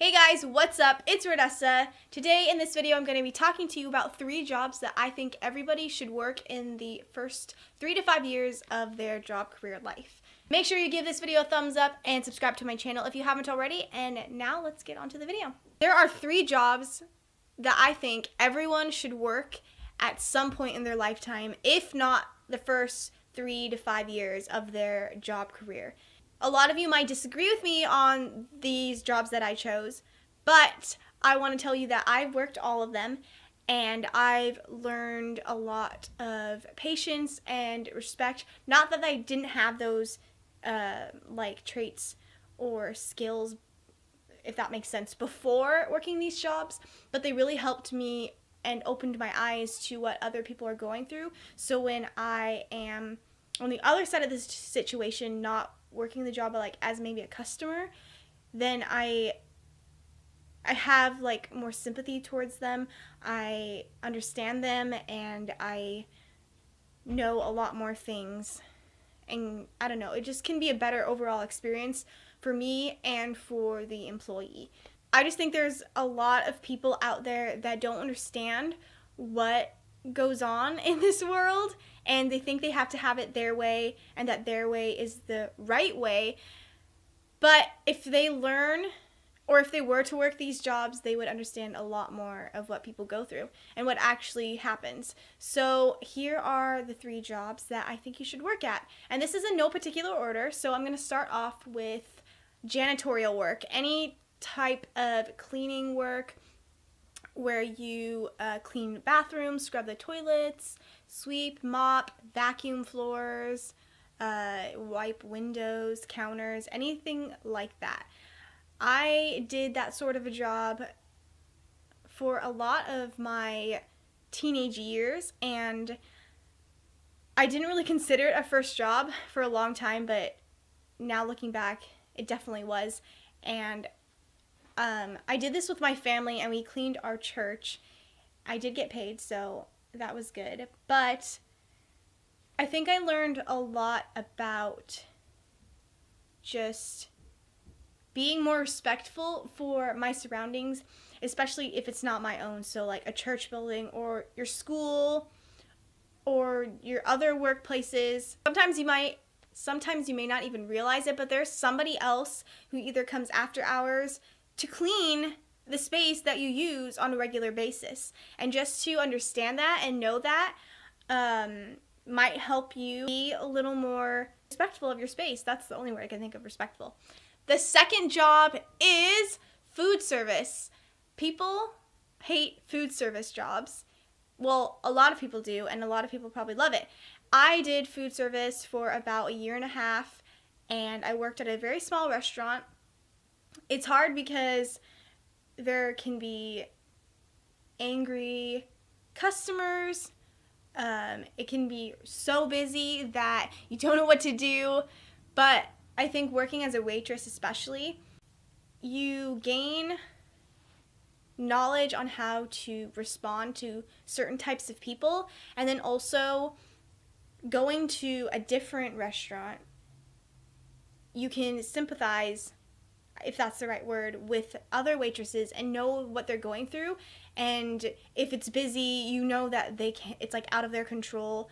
Hey guys, what's up? It's Rodessa. Today in this video I'm going to be talking to you about 3 jobs that I think everybody should work in the first 3 to 5 years of their job career life. Make sure you give this video a thumbs up and subscribe to my channel if you haven't already, and now let's get on to the video. There are 3 jobs that I think everyone should work at some point in their lifetime, if not the first 3 to 5 years of their job career. A lot of you might disagree with me on these jobs that I chose, but I want to tell you that I've worked all of them and I've learned a lot of patience and respect. Not that I didn't have those traits or skills, if that makes sense, before working these jobs, but they really helped me and opened my eyes to what other people are going through. So when I am on the other side of this situation, not working the job as maybe a customer, then I have more sympathy towards them. I understand them and I know a lot more things, and I don't know, it just can be a better overall experience for me and for the employee. I just think there's a lot of people out there that don't understand what goes on in this world, and they think they have to have it their way and that their way is the right way. But if they learn, or if they were to work these jobs, they would understand a lot more of what people go through and what actually happens. So here are the 3 jobs that I think you should work at, and this is in no particular order. So I'm going to start off with janitorial work, any type of cleaning work where you clean bathrooms, scrub the toilets, sweep, mop, vacuum floors, wipe windows, counters, anything like that. I did that sort of a job for a lot of my teenage years, and I didn't really consider it a first job for a long time, but now looking back, it definitely was. And I did this with my family, and we cleaned our church. I did get paid, so that was good. But I think I learned a lot about just being more respectful for my surroundings, especially if it's not my own. So like a church building or your school or your other workplaces. Sometimes you may not even realize it, but there's somebody else who either comes after hours to clean the space that you use on a regular basis. And just to understand that and know that might help you be a little more respectful of your space. That's the only word I can think of, respectful. The second job is food service. People hate food service jobs. Well, a lot of people do, and a lot of people probably love it. I did food service for about 1.5 years, and I worked at a very small restaurant. It's hard because there can be angry customers. It can be so busy that you don't know what to do. But I think working as a waitress especially, you gain knowledge on how to respond to certain types of people, and then also going to a different restaurant, you can sympathize, if that's the right word, with other waitresses and know what they're going through. And if it's busy, you know that it's out of their control.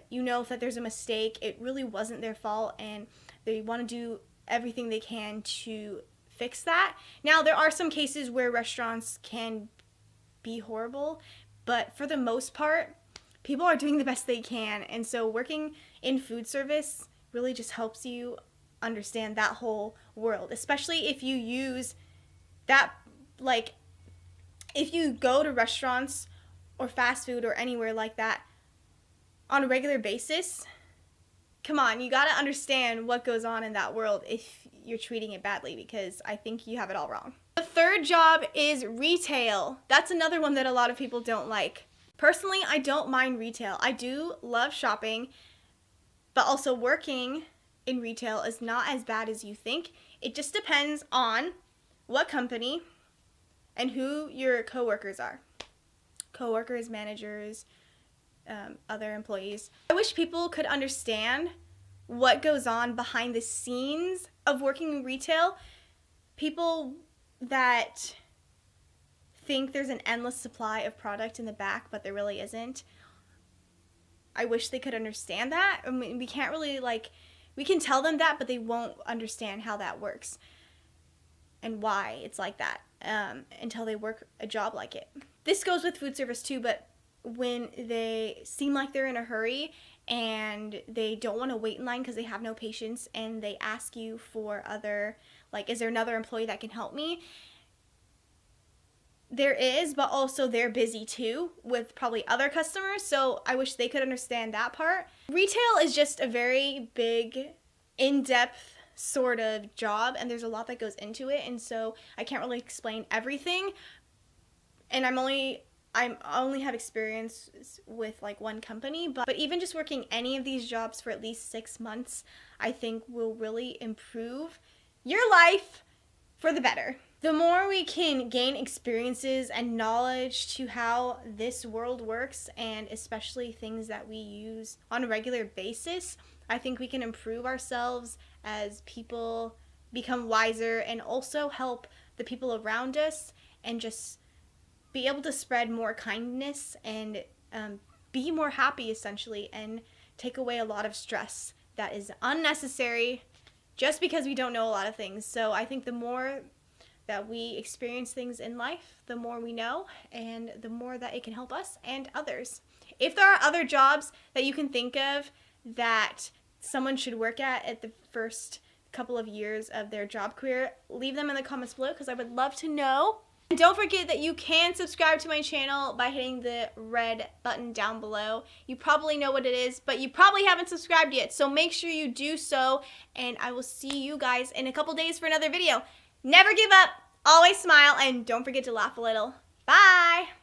You know if that there's a mistake, it really wasn't their fault, and they want to do everything they can to fix that. Now, there are some cases where restaurants can be horrible, but for the most part, people are doing the best they can. And so working in food service really just helps you understand that whole world, especially if you use that, if you go to restaurants or fast food or anywhere like that on a regular basis. Come on, you gotta understand what goes on in that world if you're treating it badly, because I think you have it all wrong. The third job is retail. That's another one that a lot of people don't like. Personally, I don't mind retail. I do love shopping, but also working in retail is not as bad as you think. It just depends on what company and who your coworkers are. Coworkers, managers, other employees. I wish people could understand what goes on behind the scenes of working in retail. People that think there's an endless supply of product in the back, but there really isn't. I wish they could understand that. I mean, we can't really, we can tell them that, but they won't understand how that works and why it's like that until they work a job like it. This goes with food service too, but when they seem like they're in a hurry and they don't want to wait in line because they have no patience, and they ask you for other, is there another employee that can help me? There is, but also they're busy too with probably other customers, so I wish they could understand that part. Retail is just a very big, in-depth sort of job, and there's a lot that goes into it, and so I can't really explain everything. And I only have experience with one company, but even just working any of these jobs for at least 6 months, I think will really improve your life for the better. The more we can gain experiences and knowledge to how this world works, and especially things that we use on a regular basis, I think we can improve ourselves as people, become wiser, and also help the people around us, and just be able to spread more kindness and be more happy, essentially, and take away a lot of stress that is unnecessary just because we don't know a lot of things. So I think the more that we experience things in life, the more we know, and the more that it can help us and others. If there are other jobs that you can think of that someone should work at the first couple of years of their job career, leave them in the comments below because I would love to know. And don't forget that you can subscribe to my channel by hitting the red button down below. You probably know what it is, but you probably haven't subscribed yet, so make sure you do so, and I will see you guys in a couple days for another video. Never give up, always smile, and don't forget to laugh a little. Bye!